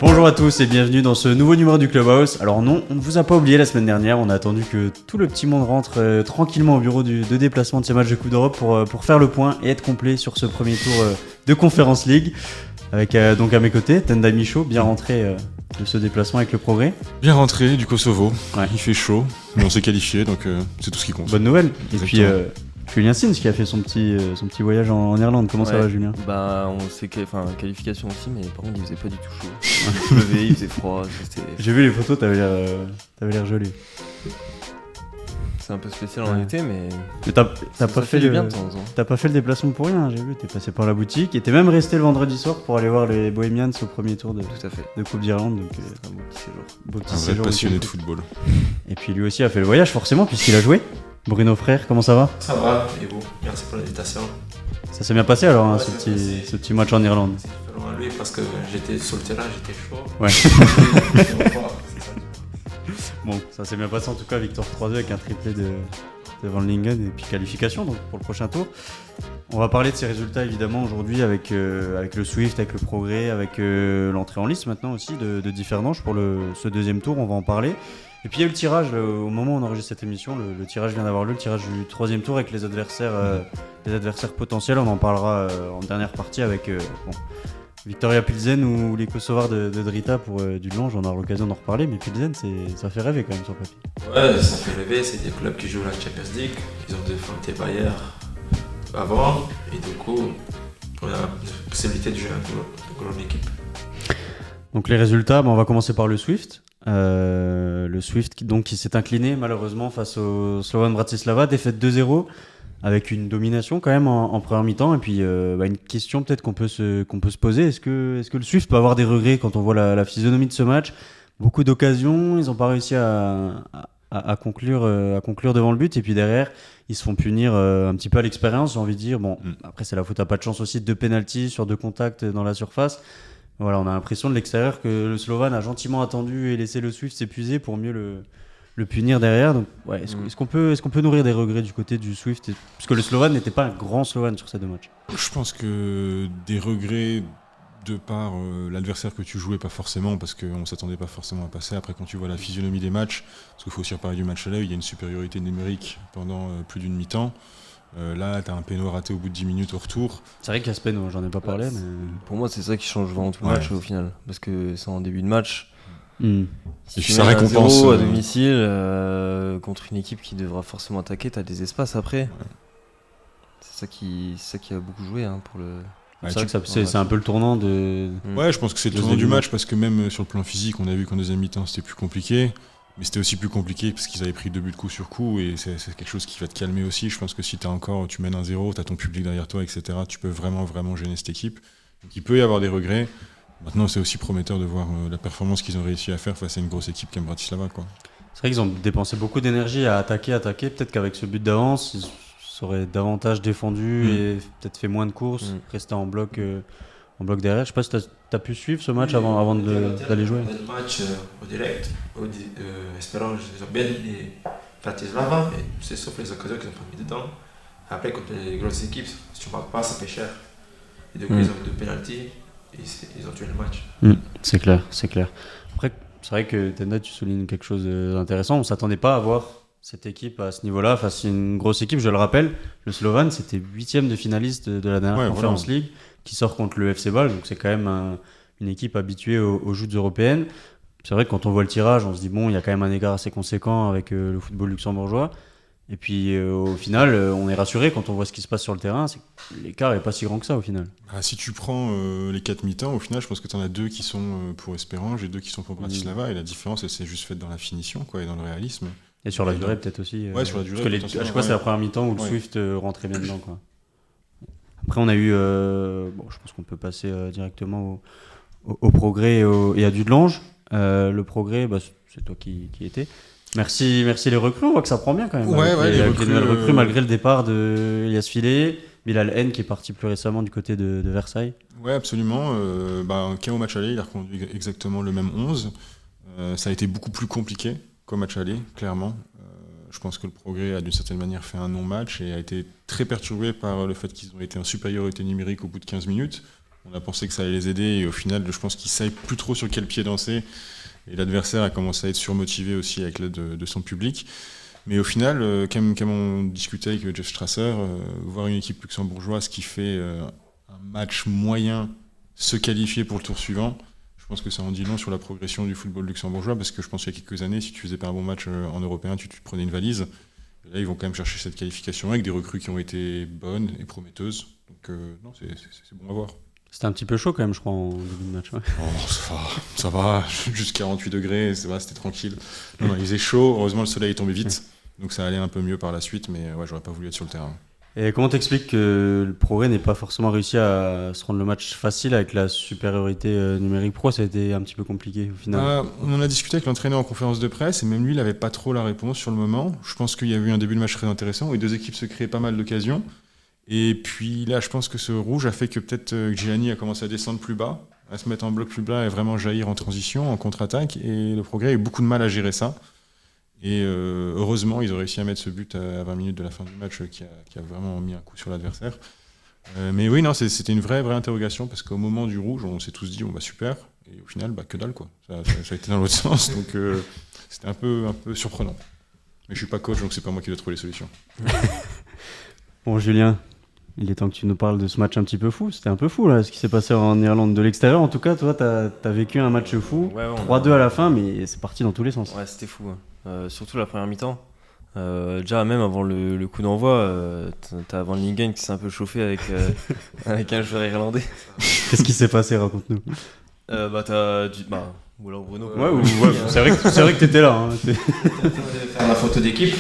Bonjour à tous et bienvenue dans ce nouveau numéro du Clubhouse. Alors non, on ne vous a pas oublié la semaine dernière, on a attendu que tout le petit monde rentre tranquillement au bureau de déplacement de ces matchs de Coupe d'Europe pour faire le point et être complet sur ce premier tour de Conference League. Avec donc à mes côtés, Tendai Michaud, bien rentré de ce déplacement avec le Progrès. Bien rentré du Kosovo, Ouais. Il fait chaud, mais on s'est qualifié, donc c'est tout ce qui compte. Bonne nouvelle. Et puis Exactement. Julien Sins qui a fait son petit voyage en Irlande. Comment ça va, Julien? Bah, on sait que, qualification aussi, mais par contre, il faisait pas du tout chaud. Il pleuvait, il faisait froid. J'ai vu les photos, t'avais l'air joli. C'est un peu spécial en été, mais. Mais t'as ça pas fait fait du le... bien de temps en temps. T'as pas fait le déplacement pour rien, j'ai vu, t'es passé par la boutique et t'es même resté le vendredi soir pour aller voir les Bohemians au premier tour de Tout à fait. Coupe d'Irlande. Donc, C'est un beau petit séjour. beau petit Un vrai séjour passionné aussi. de football. Et puis lui aussi a fait le voyage forcément puisqu'il a joué. Bruno Frère, comment ça va? Ça va, et vous? Merci pour l'invitation. Ça s'est bien passé alors, Ouais, ce ça s'est passé. petit match en Irlande. C'est différent à lui parce que j'étais sur le terrain, j'étais chaud. Ouais. C'est ça. Bon, ça s'est bien passé en tout cas, victoire 3-2 avec un triplé devant le Lingen et puis qualification donc, pour le prochain tour. On va parler de ces résultats évidemment aujourd'hui avec le Swift, avec le Progrès, avec l'entrée en liste maintenant aussi de Differdange pour ce deuxième tour, on va en parler. Et puis il y a eu le tirage, au moment où on enregistre cette émission, le tirage vient d'avoir lieu, le tirage du troisième tour avec les adversaires potentiels, on en parlera en dernière partie avec Victoria Pilsen ou les Kosovars de Drita pour du Lange, on aura l'occasion d'en reparler, mais Pilsen ça fait rêver quand même sur papier. Ouais, ça fait rêver, c'est des clubs qui jouent la Champions League, ils ont défendu Bayer avant, et du coup, on a la possibilité de jouer une grande équipe. Donc les résultats, on va commencer par le Swift. Le Swift qui s'est incliné malheureusement face au Slovan Bratislava, défaite 2-0 avec une domination quand même en première mi-temps. Et puis une question peut-être qu'on peut se poser, est-ce que le Swift peut avoir des regrets quand on voit la physionomie de ce match? Beaucoup d'occasions, ils n'ont pas réussi à conclure devant le but et puis derrière ils se font punir un petit peu à l'expérience, j'ai envie de dire. Bon, après c'est la faute à pas de chance aussi, 2 pénaltys sur 2 contacts dans la surface. Voilà, on a l'impression de l'extérieur que le Slovan a gentiment attendu et laissé le Swift s'épuiser pour mieux le punir derrière. Donc, ouais, est-ce qu'on peut nourrir des regrets du côté du Swift parce que le Slovan n'était pas un grand Slovan sur ces 2 matchs. Je pense que des regrets de par l'adversaire que tu jouais, pas forcément, parce qu'on ne s'attendait pas forcément à passer. Après, quand tu vois la physionomie des matchs, parce qu'il faut aussi reparler du match à l'œil, il y a une supériorité numérique pendant plus d'une mi-temps. Là, tu as un péno raté au bout de 10 minutes au retour. C'est vrai qu'Aspen, j'en ai pas parlé, mais... Pour moi, c'est ça qui change vraiment tout le Ouais. match au final. Parce que c'est en début de match. Et Si puis tu ça mènes 1-0 récompense, à domicile contre une équipe qui devra forcément attaquer, t'as des espaces après. C'est ça qui a beaucoup joué pour le. Ouais, C'est vrai que c'est un peu le tournant de... Ouais, je pense que c'est le Le tournant du début. match parce que même sur le plan physique, on a vu qu'en deuxième mi-temps c'était plus compliqué. Mais c'était aussi plus compliqué parce qu'ils avaient pris 2 buts coup sur coup et c'est quelque chose qui va te calmer aussi. Je pense que si tu mènes 1-0, tu as ton public derrière toi, etc., tu peux vraiment, vraiment gêner cette équipe. Donc il peut y avoir des regrets. Maintenant, c'est aussi prometteur de voir la performance qu'ils ont réussi à faire face à une grosse équipe comme Bratislava, quoi. C'est vrai qu'ils ont dépensé beaucoup d'énergie à attaquer. Peut-être qu'avec ce but d'avance, ils seraient davantage défendus et peut-être fait moins de courses, rester en bloc derrière. Je sais pas si t'as pu suivre ce match avant d'aller jouer. Le match au direct, espérons ils ont bien mis Bratislava, et c'est sauf les occasions qu'ils ont pas mis dedans. Après, contre les grosses équipes, si tu ne marques pas, ça fait cher. Et donc, ils ont 2 pénaltys et ils ont tué le match. C'est clair. Après, c'est vrai que Tenda, tu soulignes quelque chose d'intéressant. On s'attendait pas à voir cette équipe à ce niveau-là face à une grosse équipe. Je le rappelle, le Slovan, c'était 8e de finaliste de la dernière Conference League qui sort contre le FC Bâle. Donc c'est quand même une équipe habituée aux joutes européennes. C'est vrai que quand on voit le tirage, on se dit bon, il y a quand même un écart assez conséquent avec le football luxembourgeois. Et puis au final, on est rassuré quand on voit ce qui se passe sur le terrain. C'est que l'écart n'est pas si grand que ça au final. Si tu prends les 4 mi-temps, au final, je pense que tu en as 2 qui sont pour Esperange et 2 qui sont pour Bratislava. Et la différence, elle s'est juste faite dans la finition, quoi, et dans le réalisme. Et sur la durée, peut-être aussi. Ouais, sur la durée. Parce que à chaque fois, c'est la première mi-temps où le Swift rentrait bien dedans, quoi. Après, on a eu. je pense qu'on peut passer directement au Progrès et à Dudelange. Le Progrès, c'est toi qui étais. Merci les recrues, on voit que ça prend bien quand même. Les nouvelles recrues, malgré le départ de Elias Filé, Bilal N qui est parti plus récemment du côté de Versailles. Ouais, absolument. Au match aller, il a reconduit exactement le même 11. Ça a été beaucoup plus compliqué qu'au match aller, clairement. Je pense que le Progrès a d'une certaine manière fait un non-match et a été très perturbé par le fait qu'ils ont été en supériorité numérique au bout de 15 minutes. On a pensé que ça allait les aider et au final, je pense qu'ils ne savent plus trop sur quel pied danser. Et l'adversaire a commencé à être surmotivé aussi avec l'aide de son public. Mais au final, comme on discutait avec Jeff Strasser, voir une équipe luxembourgeoise qui fait un match moyen se qualifier pour le tour suivant, je pense que ça en dit long sur la progression du football luxembourgeois, parce que je pense qu'il y a quelques années, si tu faisais pas un bon match en européen, tu te prenais une valise. Et là, ils vont quand même chercher cette qualification avec des recrues qui ont été bonnes et prometteuses. Donc non, c'est bon à voir. C'était un petit peu chaud quand même, je crois, en début de match. Ouais. Oh, ça va, juste 48 degrés, c'était tranquille. Non, il faisait chaud, heureusement le soleil est tombé vite, donc ça allait un peu mieux par la suite, mais ouais, j'aurais pas voulu être sur le terrain. Et comment t'expliques que le Progrès n'ait pas forcément réussi à se rendre le match facile avec la supériorité numérique? Pourquoi ça a été un petit peu compliqué au final? On en a discuté avec l'entraîneur en conférence de presse, et même lui, il n'avait pas trop la réponse sur le moment. Je pense qu'il y a eu un début de match très intéressant, où les deux équipes se créaient pas mal d'occasions. Et puis là, je pense que ce rouge a fait que peut-être Gianni a commencé à descendre plus bas, à se mettre en bloc plus bas et vraiment jaillir en transition, en contre-attaque. Et le Progrès a eu beaucoup de mal à gérer ça. Et heureusement, ils ont réussi à mettre ce but à 20 minutes de la fin du match qui a vraiment mis un coup sur l'adversaire. Mais oui, non, c'était une vraie interrogation parce qu'au moment du rouge, on s'est tous dit, super. Et au final, que dalle, quoi. Ça a été dans l'autre sens. Donc c'était un peu surprenant. Mais je suis pas coach, donc c'est pas moi qui dois trouver les solutions. Bon, Julien, il est temps que tu nous parles de ce match un petit peu fou. C'était un peu fou, là, ce qui s'est passé en Irlande. De l'extérieur, en tout cas, toi, t'as vécu un match fou. Ouais, 3-2 à la fin, mais c'est parti dans tous les sens. Ouais, c'était fou. Surtout la première mi-temps. Déjà, même avant le coup d'envoi, t'as Van Lingen qui s'est un peu chauffé avec un joueur irlandais. Qu'est-ce qui s'est passé? Raconte-nous. Ou alors Bruno. C'est vrai que t'étais là. Hein. Faire la photo d'équipe.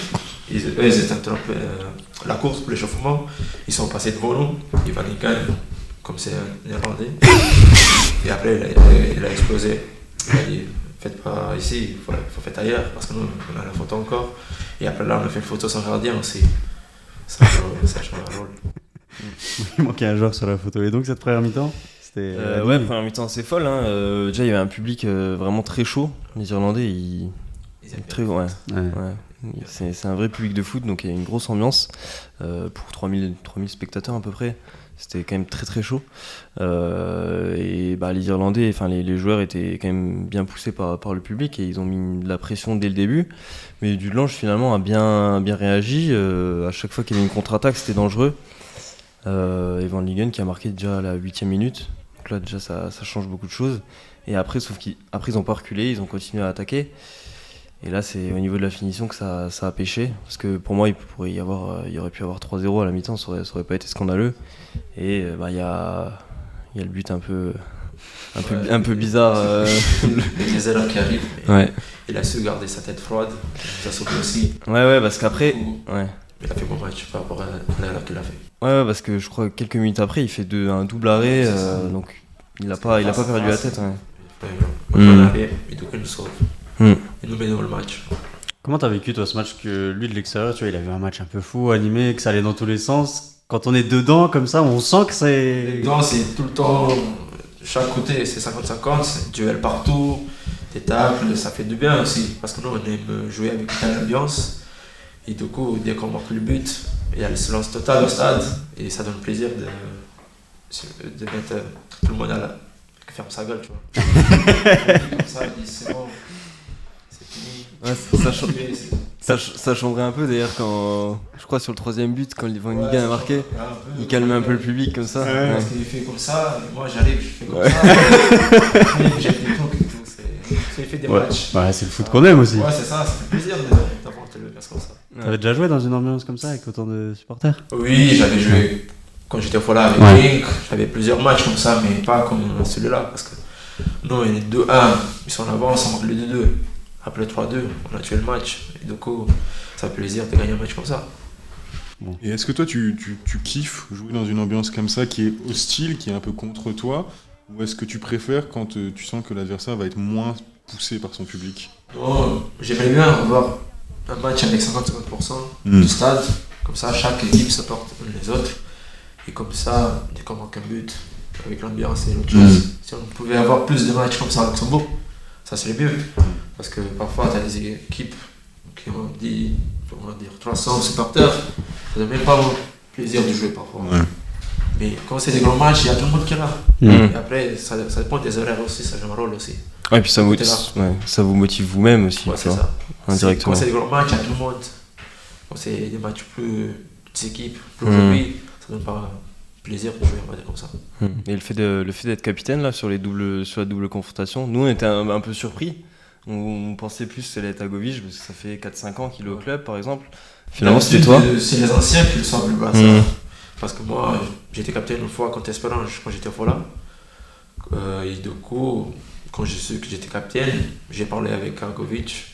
Ils étaient interrompus la course pour l'échauffement. Ils sont passés devant nous. Ils Van Lingen, comme c'est un Irlandais. Et après, il a explosé. Il a dit, faites pas ici, il faut faire ailleurs, parce que nous, on a la photo encore. Et après là, on a fait une photo sans gardien aussi. Ça change un rôle. Il manquait un joueur sur la photo. Et donc, cette première mi-temps, c'était... Première mi-temps assez folle. Hein. Déjà, il y avait un public vraiment très chaud. Les Irlandais, ils très... Ouais. C'est un vrai public de foot, donc il y a une grosse ambiance. Pour 3000 spectateurs à peu près. C'était quand même très très chaud. Et les Irlandais, enfin les joueurs étaient quand même bien poussés par le public et ils ont mis de la pression dès le début. Mais Dudelange finalement a bien réagi. À chaque fois qu'il y avait une contre-attaque, c'était dangereux. Et Van Lingen qui a marqué déjà à la 8e minute. Donc là déjà ça change beaucoup de choses. Et après, ils n'ont pas reculé, ils ont continué à attaquer. Et là, c'est au niveau de la finition que ça a pêché. Parce que pour moi, il aurait pu y avoir 3-0 à la mi-temps, ça aurait pas été scandaleux. Et il y a le but un peu bizarre. Les ailes qui arrivent. Ouais. Il a su garder sa tête froide. Ça sauté aussi. Ouais, parce qu'après. Ouais. Il a fait bon match par rapport à l'erreur qu'il a fait. Ouais, parce que je crois que quelques minutes après, il fait un double arrêt. Donc il a pas perdu la tête. Ouais. On arrêt, et donc il nous sauve. Il nous met dans le match. Comment t'as vécu toi ce match que lui de l'extérieur, tu vois, il avait un match un peu fou, animé, que ça allait dans tous les sens. Quand on est dedans comme ça, on sent que c'est... Dedans, c'est tout le temps, chaque côté, c'est 50-50, c'est duel partout, des tacles, ça fait du bien aussi. Parce que nous, on aime jouer avec une ambiance. Et du coup, dès qu'on marque le but, il y a le silence total au stade. Et ça donne plaisir de mettre tout le monde à la... ferme sa gueule, tu vois. Comme ça, il dit c'est bon. Ouais, ça changerait un peu d'ailleurs quand, je crois sur le 3e but, quand Van Lingen a marqué, il calmait un peu le public comme ça. Ouais. Parce qu'il fait comme ça, et moi j'arrive, je fais comme ça. J'ai des trucs et tout, c'est fait des matchs. Ouais, c'est le foot qu'on aime aussi. Ouais, c'est ça fait plaisir d'apporter le perso comme ça. T'avais déjà joué dans une ambiance comme ça avec autant de supporters? Oui, j'avais joué quand j'étais au Fola avec Link, j'avais plusieurs matchs comme ça, mais pas comme celui-là, parce que nous on est 2-1, ils sont en avance, on marque le 2-2. Après le 3-2, on a tué le match. Et du coup, ça fait plaisir de gagner un match comme ça. Bon. Et est-ce que toi, tu kiffes jouer dans une ambiance comme ça qui est hostile, qui est un peu contre toi? Ou est-ce que tu préfères quand tu sens que l'adversaire va être moins poussé par son public? Non, j'aimerais bien avoir un match avec 50-50% du stade. Comme ça, chaque équipe supporte les autres. Et comme ça, dès qu'on manque un but, avec l'ambiance et l'autre chose, si on pouvait avoir plus de matchs comme ça à Luxembourg, ça serait mieux. Parce que parfois, tu as des équipes qui ont dit 300 supporters, ça donne même pas le plaisir de jouer parfois. Ouais. Mais quand c'est des grands matchs, il y a tout le monde qui est là. Mm. Et après, ça dépend des horaires aussi, ça joue un rôle aussi. Ouais, et puis ça T'es ça vous motive vous-même aussi, Ouais, tu c'est vois, ça. indirectement. Quand c'est des grands matchs, il y a tout le monde. Quand c'est des matchs plus petites équipes, plus Mm. aujourd'hui, ça donne pas plaisir de jouer, on va dire comme ça. Et le fait d'être capitaine là sur la double confrontation, nous on était un peu surpris. On pensait plus que ça allait être Agovic parce que ça fait 4-5 ans qu'il est au club par exemple. Finalement c'était toi. C'est les anciens qui le savent le Barça. Mm. Parce que moi, j'étais capitaine une fois contre Esperange, quand j'étais au Fola. Et du coup, quand j'ai su que j'étais capitaine, j'ai parlé avec Agovic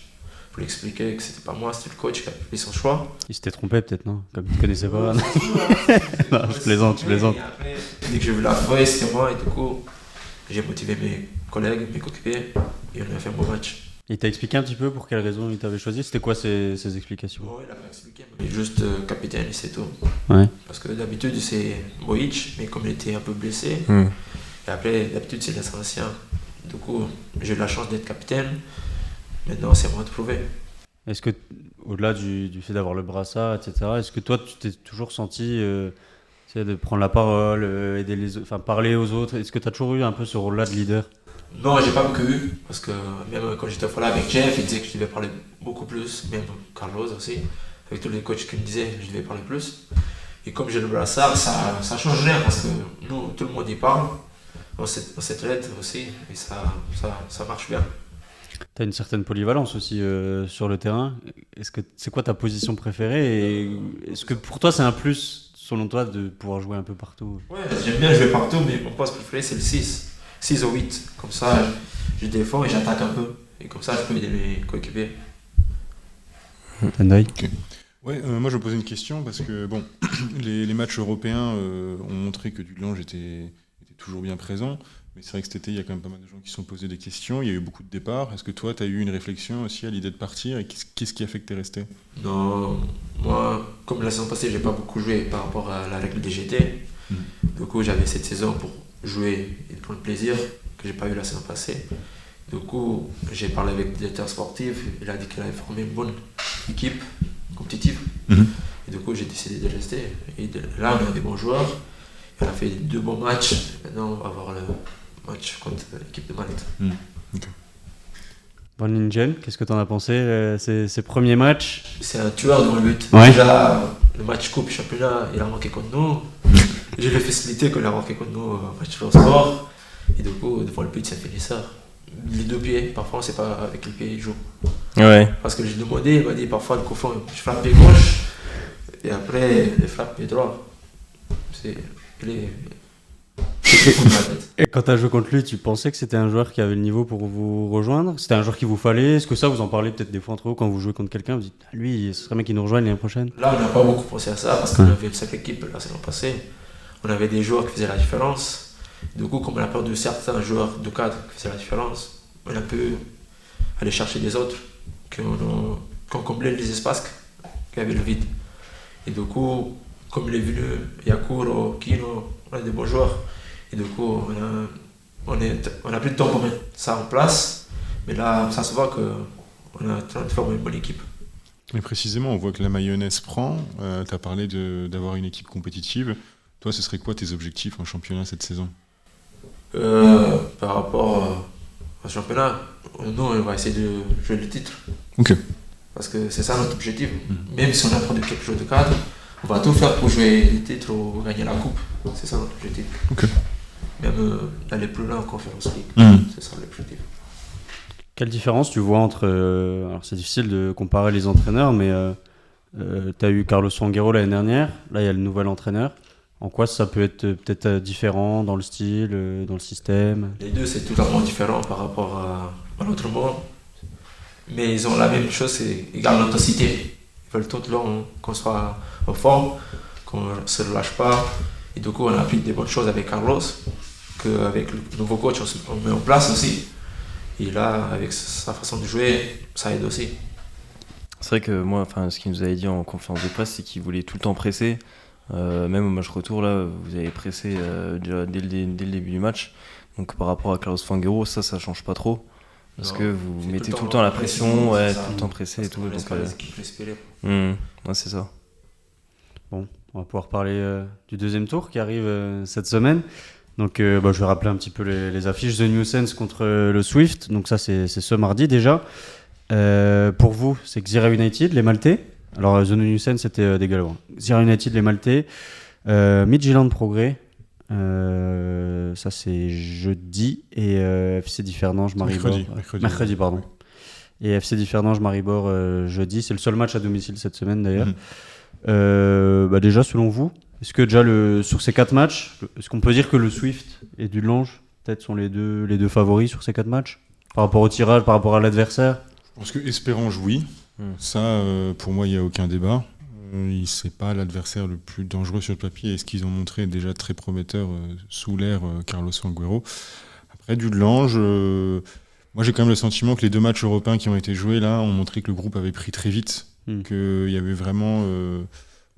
pour lui expliquer que c'était pas moi, c'était le coach qui a fait son choix. Il s'était trompé peut-être, non? Comme il ne connaissait pas. Non, je plaisante. Et après, dès que j'ai vu la feuille, c'était moi, et du coup, j'ai motivé mes collègues, mes coéquipiers, et on a fait un bon match. Il t'a expliqué un petit peu pour quelle raison il t'avait choisi? C'était quoi ses explications? Bon, il a pas expliqué, mais il est juste capitaine et c'est tout. Ouais. Parce que d'habitude, c'est Moïc, mais comme il était un peu blessé, Mm. et après, d'habitude, c'est les anciens. Du coup, j'ai eu la chance d'être capitaine. Maintenant, c'est à moi de prouver. Est-ce que, au-delà du fait d'avoir le brassard, etc., est-ce que toi, tu t'es toujours senti tu sais, de prendre la parole, aider enfin, parler aux autres? Est-ce que tu as toujours eu un peu ce rôle-là de leader? Non, j'ai pas beaucoup eu, parce que même quand j'étais là avec Jeff, il disait que je devais parler beaucoup plus, même Carlos aussi, avec tous les coachs qui me disaient que je devais parler plus. Et comme j'ai le brassard, ça change rien, parce que nous, tout le monde y parle, on s'aide aussi, et ça marche bien. Tu as une certaine polyvalence aussi sur le terrain. C'est quoi ta position préférée et est-ce que pour toi c'est un plus, selon toi, de pouvoir jouer un peu partout? Ouais, j'aime bien jouer partout, mais mon poste préféré c'est le 6. 6 ou 8. Comme ça, je défends et j'attaque un peu. Et comme ça, je peux aider mes coéquipiers. Tendai. Ouais, moi je me posais une question parce que bon, les matchs européens ont montré que Dudelange était toujours bien présent. Mais c'est vrai que cet été, il y a quand même pas mal de gens qui se sont posés des questions. Il y a eu beaucoup de départs. Est-ce que toi, tu as eu une réflexion aussi à l'idée de partir? Et qu'est-ce qui a fait que tu es resté? Non, moi, comme la saison passée, j'ai pas beaucoup joué par rapport à la règle des GT. Du coup, j'avais cette saison pour jouer et prendre plaisir que j'ai pas eu la saison passée. Du coup, j'ai parlé avec le directeur sportif. Il a dit qu'il avait formé une bonne équipe compétitive. Et du coup, j'ai décidé de rester. Et là, on a des bons joueurs. On a fait 2 bons matchs. Maintenant, on va avoir le match contre l'équipe de Malte. Van Lingen, qu'est-ce que tu en as pensé ces premiers matchs? C'est un tueur dans le but. Ouais. Déjà, le match Coupe Championnat, il a marqué contre nous. J'ai la facilité qu'il a marqué contre nous au match de sport. Et du coup, devant le but, c'est un finisseur. Les 2 pieds, parfois, c'est pas avec les pieds, il joue. Ouais. Parce que j'ai demandé, il m'a dit parfois le coup franc, je frappe pied gauche. Et après, je frappe pied droit. Il est contre la tête. Et quand tu as joué contre lui, tu pensais que c'était un joueur qui avait le niveau pour vous rejoindre? C'était un joueur qu'il vous fallait? Est-ce que ça, vous en parlez peut-être des fois entre vous quand vous jouez contre quelqu'un? Vous dites, ah, lui, ce serait bien qu'il nous rejoigne l'année prochaine? Là, on n'a pas beaucoup pensé à ça parce qu'on avait une sacrée équipe la saison passée. On avait des joueurs qui faisaient la différence. Du coup, comme on a perdu certains joueurs de cadre qui faisaient la différence, on a pu aller chercher des autres qui ont comblé les espaces qui avaient le vide. Et du coup, comme il est venu Yakuro, Kino, on a des bons joueurs. Et du coup, on a plus de temps pour mettre ça en place. Mais là, ça se voit qu'on est en train de former une bonne équipe. Mais précisément, on voit que la mayonnaise prend. Tu as parlé d'avoir une équipe compétitive. Toi, ce serait quoi tes objectifs en championnat cette saison? Par rapport au championnat, nous, on va essayer de jouer le titre. Ok. Parce que c'est ça notre objectif. Même si on a perdu quelques jours de cadre, on va tout faire pour jouer le titre ou gagner la coupe. C'est ça notre objectif. Ok. Même d'aller plus loin en Conference League. C'est ça l'objectif. Quelle différence tu vois entre... alors c'est difficile de comparer les entraîneurs, mais tu as eu Carlos Fanguero l'année dernière. Là, il y a le nouvel entraîneur. En quoi ça peut être peut-être différent dans le style, dans le système? Les deux, c'est totalement différent par rapport à l'autre monde. Mais ils ont la même chose, c'est ils gardent l'intensité. Ils veulent tout le long qu'on soit en forme, qu'on ne se relâche pas. Et du coup, on a appris des bonnes choses avec Carlos, qu'avec le nouveau coach, on met en place aussi. Et là, avec sa façon de jouer, ça aide aussi. C'est vrai que moi, ce qu'il nous avait dit en conférence de presse, c'est qu'il voulait tout le temps presser. Même au match retour, là, vous avez pressé dès le début du match. Donc par rapport à Carlos Fanguero, ça change pas trop. Parce que vous mettez tout le temps la pression, tout le temps pressé et tout. Donc, laisse pas les équipes respirer. Ouais, c'est ça. Bon, On va pouvoir parler du deuxième tour qui arrive cette semaine. Donc je vais rappeler un petit peu les affiches. The New Sense contre le Swift. Donc ça c'est ce mardi déjà. Pour vous, c'est Xira United, les Maltais. Alors The New Sense c'était des Gallois. Xira United, les Maltais. Midtjylland Progrès. Ça c'est jeudi. Et FC Differdange Maribor. Mercredi, pardon. Et FC Differdange Maribor jeudi. C'est le seul match à domicile cette semaine d'ailleurs. Déjà, selon vous, est-ce que déjà sur ces 4 matchs, est-ce qu'on peut dire que le Swift et Dudelange peut-être sont les deux favoris sur ces 4 matchs par rapport au tirage, par rapport à l'adversaire? Je pense que Espérange, oui. Ça, pour moi, il n'y a aucun débat. C'est pas l'adversaire le plus dangereux sur le papier. Et ce qu'ils ont montré est déjà très prometteur sous l'ère Carlos Agüero. Après, Dudelange, moi j'ai quand même le sentiment que les 2 matchs européens qui ont été joués là ont montré que le groupe avait pris très vite. Qu'il y avait vraiment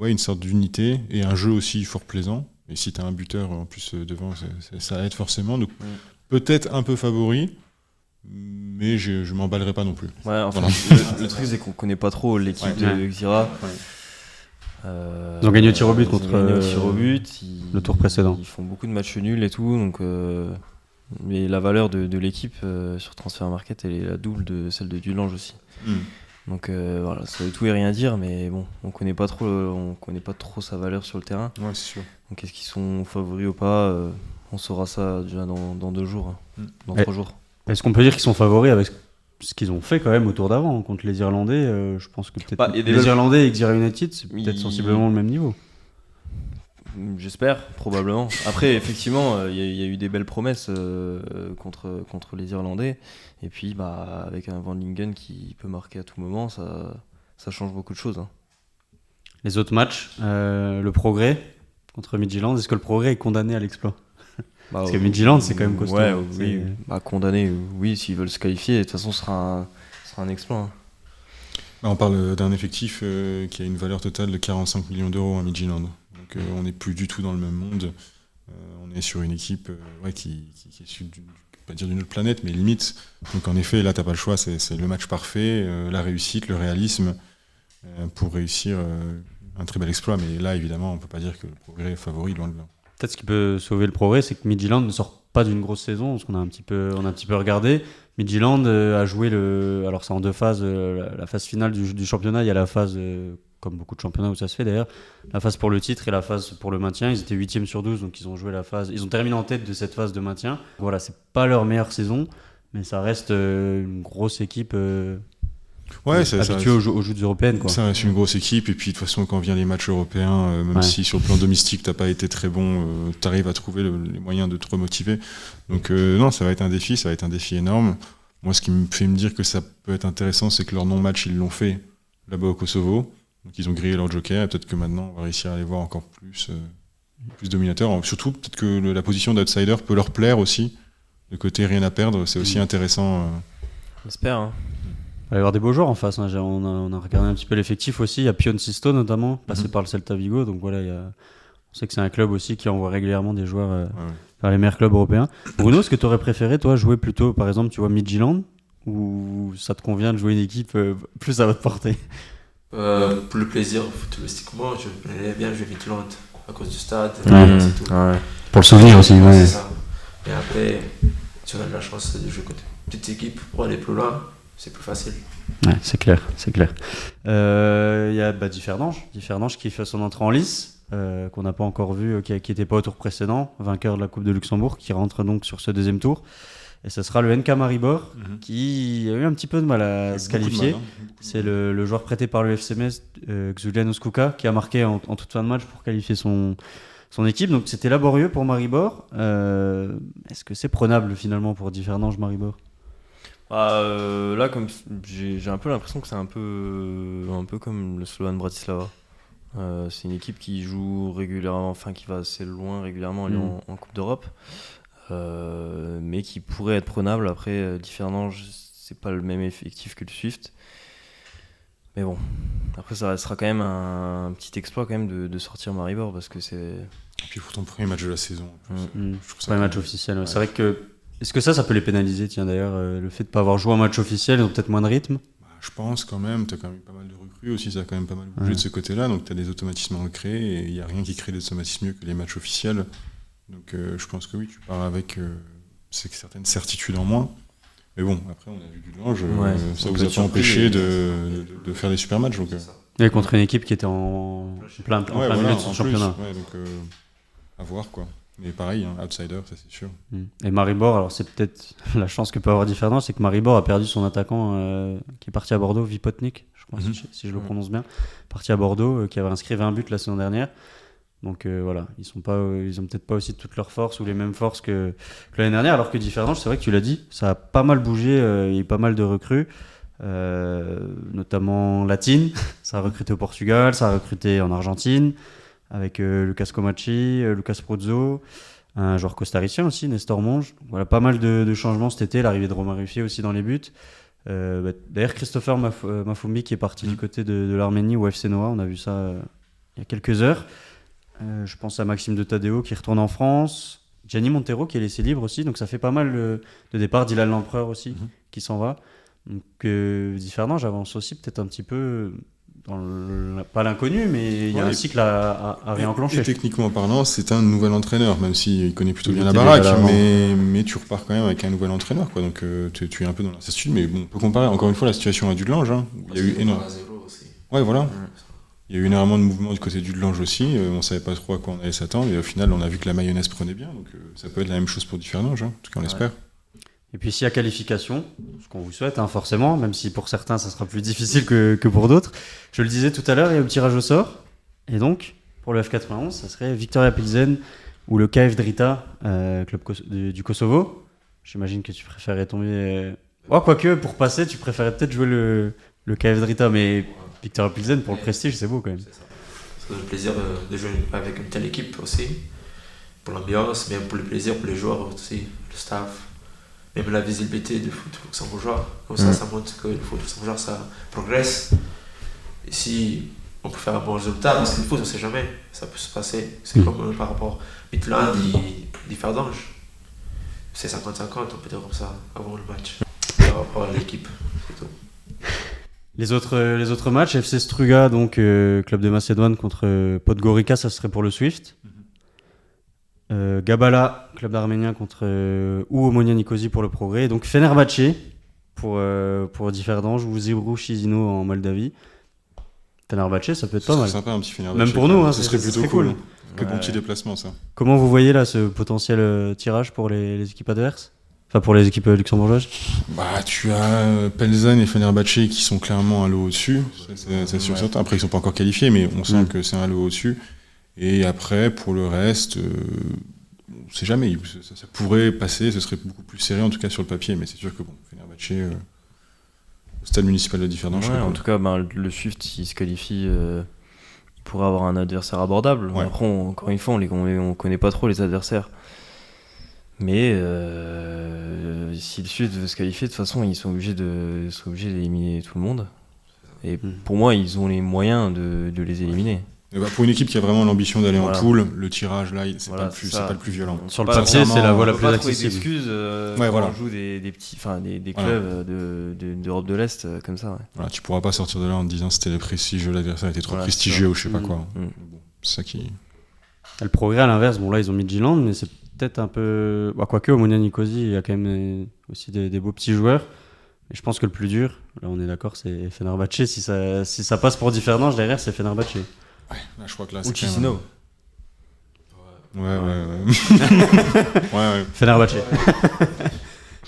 une sorte d'unité et un jeu aussi fort plaisant. Et si tu as un buteur en plus devant, ça aide forcément. Donc peut-être un peu favori, mais je m'emballerai pas non plus. Ouais, enfin, le truc c'est qu'on connaît pas trop l'équipe de Xira. Ils ont gagné au tir au but contre le tour précédent. Ils font beaucoup de matchs nuls et tout, donc mais la valeur de l'équipe sur Transfer Market elle est la double de celle de Dudelange aussi. Donc voilà, ça veut tout et rien dire, mais bon, on connaît pas trop sa valeur sur le terrain. Ouais, c'est sûr. Donc est-ce qu'ils sont favoris ou pas on saura ça déjà dans 2 jours, dans 3 jours. Est-ce qu'on peut dire qu'ils sont favoris avec ce qu'ils ont fait quand même au tour d'avant contre les Irlandais? Je pense que peut-être les Irlandais et Xira United, c'est peut-être sensiblement le même niveau. J'espère, probablement. Après, effectivement, il y a eu des belles promesses contre les Irlandais. Et puis, avec un Van Lingen qui peut marquer à tout moment, ça change beaucoup de choses. Hein. Les autres matchs, le Progrès contre Midtjylland, est-ce que le Progrès est condamné à l'exploit? Parce que Midtjylland, c'est quand même costaud. Oui. Condamné, oui, s'ils veulent se qualifier. De toute façon, ce sera un exploit. Hein. On parle d'un effectif qui a une valeur totale de 45 millions d'euros à Midtjylland. Donc on n'est plus du tout dans le même monde. On est sur une équipe qui est issue pas dire d'une autre planète, mais limite. Donc en effet, là, t'as pas le choix. C'est le match parfait, la réussite, le réalisme pour réussir un très bel exploit. Mais là, évidemment, on peut pas dire que le Progrès est favori, loin de là. Peut-être ce qui peut sauver le Progrès, c'est que Midtjylland ne sort pas d'une grosse saison, parce qu'on a un petit peu regardé. Midtjylland a joué alors c'est en 2 phases, la phase finale du championnat. Il y a la phase, comme beaucoup de championnats où ça se fait d'ailleurs, la phase pour le titre et la phase pour le maintien. Ils étaient 8e sur 12, donc ils ont joué ils ont terminé en tête de cette phase de maintien. Voilà, c'est pas leur meilleure saison, mais ça reste une grosse équipe habituée aux joutes européennes. Quoi. Ça reste une grosse équipe, et puis de toute façon, quand vient les matchs européens, même si sur le plan domestique t'as pas été très bon, t'arrives à trouver les moyens de te remotiver. Donc non, ça va être un défi énorme. Moi, ce qui me fait me dire que ça peut être intéressant, c'est que leur non-match, ils l'ont fait là-bas au Kosovo. Donc ils ont grillé leur joker, et peut-être que maintenant on va réussir à les voir encore plus dominateurs. Surtout peut-être que la position d'outsider peut leur plaire aussi. Le côté rien à perdre, c'est aussi intéressant. J'espère. Hein. Il va y avoir des beaux joueurs en face. Hein. On a regardé un petit peu l'effectif aussi. Il y a Pion Sisto notamment, passé par le Celta Vigo. Donc voilà, on sait que c'est un club aussi qui envoie régulièrement des joueurs vers les meilleurs clubs européens. Bruno, est-ce que tu aurais préféré toi jouer plutôt, par exemple, tu vois Midtjylland, ou ça te convient de jouer une équipe plus à votre portée? Pour le plaisir, footballistiquement, je plairais bien jouer Midtjylland à cause du stade. Tout. Ouais. Pour le souvenir aussi. C'est ça. Et après, tu as la chance de jouer contre une petite équipe pour aller plus loin. C'est plus facile. Ouais, c'est clair. Il y a Differdange qui fait son entrée en lice, qu'on n'a pas encore vu, qui n'était pas au tour précédent, vainqueur de la Coupe de Luxembourg, qui rentre donc sur ce deuxième tour. Et ce sera le NK Maribor qui a eu un petit peu de mal à se qualifier. C'est le joueur prêté par le FC Metz, Xulian Oskouka, qui a marqué en toute fin de match pour qualifier son équipe. Donc c'était laborieux pour Maribor. Est-ce que c'est prenable finalement pour Differdange Maribor? Là, comme j'ai un peu l'impression que c'est un peu comme le Slovan Bratislava. C'est une équipe qui joue régulièrement, enfin qui va assez loin régulièrement aller en Coupe d'Europe, mais qui pourrait être prenable. Après, Differdange, c'est pas le même effectif que le Swift. Mais bon, après ça restera quand même un petit exploit quand même de sortir Maribor, parce que c'est... Et puis pour ton premier match de la saison. Premier match officiel. Ouais. C'est vrai que... Est-ce que ça peut les pénaliser, tiens d'ailleurs, le fait de ne pas avoir joué un match officiel, ils ont peut-être moins de rythme? Je pense quand même, tu as quand même pas mal de recrues aussi, ça a quand même pas mal bougé de ce côté-là, donc tu as des automatismes à recréer, et il n'y a rien qui crée des automatismes mieux que les matchs officiels. Donc je pense que oui, tu pars avec certaines certitudes en moins. Mais bon, après on a vu du Lange, ça vous a pas empêché de faire des super matchs. Donc, et contre une équipe qui était en plein milieu de son championnat. Donc à voir quoi. Mais pareil, outsider, ça c'est sûr. Et Maribor, alors c'est peut-être la chance que peut avoir Differdange, c'est que Maribor a perdu son attaquant qui est parti à Bordeaux, Vipotnik, je crois, si je le prononce bien, parti à Bordeaux, qui avait inscrit 20 buts la saison dernière. Donc voilà, ils ont peut-être pas aussi toutes leurs forces ou les mêmes forces que l'année dernière, alors que Differdange, c'est vrai que tu l'as dit, ça a pas mal bougé, il y a eu pas mal de recrues, notamment latines, ça a recruté au Portugal, ça a recruté en Argentine, avec Lucas Comacci, Lucas Prozzo, un joueur costaricien aussi, Nestor Monge. Voilà, pas mal de changements cet été, l'arrivée de Romain Ruffier aussi dans les buts. D'ailleurs, Christopher Mafumbi qui est parti du côté de l'Arménie au FC Noah, on a vu ça il y a quelques heures. Je pense à Maxime de Tadeo qui retourne en France, Gianni Montero qui est laissé libre aussi, donc ça fait pas mal de départs. Dylan L'Empereur aussi qui s'en va. Donc Differdange avance aussi peut-être un petit peu pas l'inconnu, mais il y a un cycle à réenclencher. Et techniquement parlant, c'est un nouvel entraîneur, même s'il connaît plutôt bien la baraque, mais tu repars quand même avec un nouvel entraîneur, quoi. Donc tu es un peu dans l'incertitude, mais bon, on peut comparer encore une fois la situation à Dudelange. Il y a eu énormément. Ouais, voilà. Il y a eu énormément de mouvements du côté du Dudelange aussi. On savait pas trop à quoi on allait s'attendre, et au final, on a vu que la mayonnaise prenait bien. Donc ça peut être la même chose pour Differdange, en tout cas on l'espère. Et puis s'il y a qualification, ce qu'on vous souhaite forcément, même si pour certains ça sera plus difficile que pour d'autres, je le disais tout à l'heure, il y a le tirage au sort, et donc pour le F91 ça serait Victoria Pilsen ou le KF Drita, club du Kosovo. J'imagine que tu préférais tomber... quoique pour passer tu préférais peut-être jouer le KF Drita, mais Victoria Pilsen pour le prestige c'est beau quand même. C'est ça. C'est le plaisir de jouer avec une telle équipe aussi, pour l'ambiance, mais pour le plaisir pour les joueurs aussi, le staff. Même la visibilité du foot luxembourgeois, comme ça montre que le foot luxembourgeois ça progresse. Et si on peut faire un bon résultat, parce que le foot on ne sait jamais, ça peut se passer. C'est comme par rapport à Midland et Differdange. C'est 50-50, on peut dire comme ça, avant le match. Par rapport à l'équipe, c'est tout. Les autres matchs, FC Struga, donc club de Macédoine contre Podgorica, ça serait pour le Swift. Gabala, club d'Arménien contre ou Omonia Nicosie pour le Progrès. Donc Fenerbahçe pour Differdange ou Zebru Chisinau en Moldavie. Fenerbahçe, ça peut être pas mal. C'est sympa un petit Fenerbahçe. Même pour nous, ce serait plutôt cool. Que bon Ouais. petit déplacement ça. Comment vous voyez là ce potentiel tirage pour les équipes adverses ? Enfin pour les équipes luxembourgeoises ? Bah tu as Pelzan et Fenerbahçe qui sont clairement un lot au-dessus, c'est sûr certain. Après ils sont pas encore qualifiés, mais on sent que c'est un lot au-dessus. Et après, pour le reste, on sait jamais, ça pourrait passer, ce serait beaucoup plus serré en tout cas sur le papier, mais c'est sûr que bon, Fenerbahçe, au stade municipal de Differdange. En tout cas, le Swift, s'il se qualifie, il pourrait avoir un adversaire abordable. Ouais. Après, encore une fois, on connaît pas trop les adversaires. Mais si le Swift veut se qualifier, de toute façon, ils sont obligés d'éliminer tout le monde. Et pour moi, ils ont les moyens de les éliminer. Et bah, pour une équipe qui a vraiment l'ambition d'aller en poule, le tirage là, c'est pas le plus violent. Sur le papier, c'est la voie la plus accessible. D'excuses quand on joue des clubs d'Europe de l'Est comme ça. Ouais. Voilà, tu pourras pas sortir de là en te disant c'était le prestige de l'adversaire était trop prestigieux ou je sais pas quoi. Bon, c'est ça qui. Le Progrès à l'inverse, bon là ils ont mis Midtjylland, mais c'est peut-être un peu. Quoique Omonia Nicosie, il y a quand même aussi des beaux petits joueurs. Mais je pense que le plus dur, là on est d'accord, c'est Fenerbahçe. Si ça passe pour Differdange, derrière c'est Fenerbahçe. Ouais, là je crois que là Ou c'est. Chisinau. Ouais. Fenerbahçe.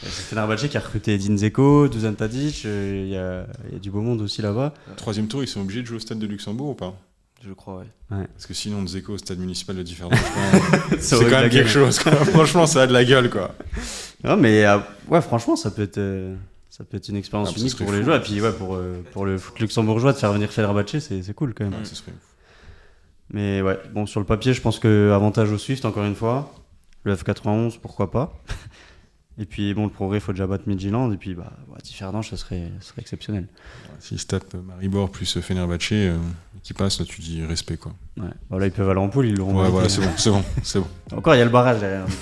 C'est Fenerbahçe qui a recruté Edin Dzeko, Dusan Tadic, il y a du beau monde aussi là-bas. Troisième tour, ils sont obligés de jouer au stade de Luxembourg ou pas ? Je crois, ouais. Parce que sinon, Dzeko au stade municipal de Differdange, c'est aurait quand même de la quelque chose. Quoi. Franchement, ça a de la gueule, quoi. Non, mais franchement, ça peut être une expérience unique pour les joueurs. Et puis, pour le foot luxembourgeois, de faire venir Fenerbahçe, c'est cool quand même. Ouais, ce serait ouf. Mais ouais, bon, sur le papier, je pense que avantage au Swift, encore une fois. Le F91, pourquoi pas. Et puis, bon, le Progrès, il faut déjà battre Midtjylland. Et puis, Differdange, ça serait exceptionnel. S'ils se tapent Maribor plus Fenerbahçe qui passe, là, tu dis respect, quoi. Ouais. Là, ils peuvent aller en poule, ils l'auront. Ouais, voilà, c'est bon. Encore, il y a le barrage derrière, donc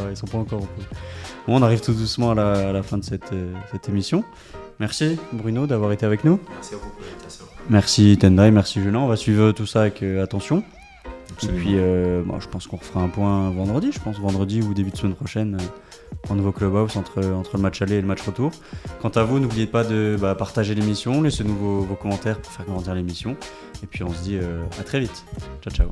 ils sont pas encore en poule. Bon, on arrive tout doucement à la fin de cette émission. Merci Bruno d'avoir été avec nous. Merci à vous pour l'invitation. Merci Tendai, merci Julien. On va suivre tout ça avec attention. Absolument. Et puis je pense qu'on refera un point vendredi, vendredi ou début de semaine prochaine, en nouveau Clubhouse entre le match aller et le match retour. Quant à vous, n'oubliez pas de partager l'émission, laissez-nous vos commentaires pour faire grandir l'émission. Et puis on se dit à très vite. Ciao ciao.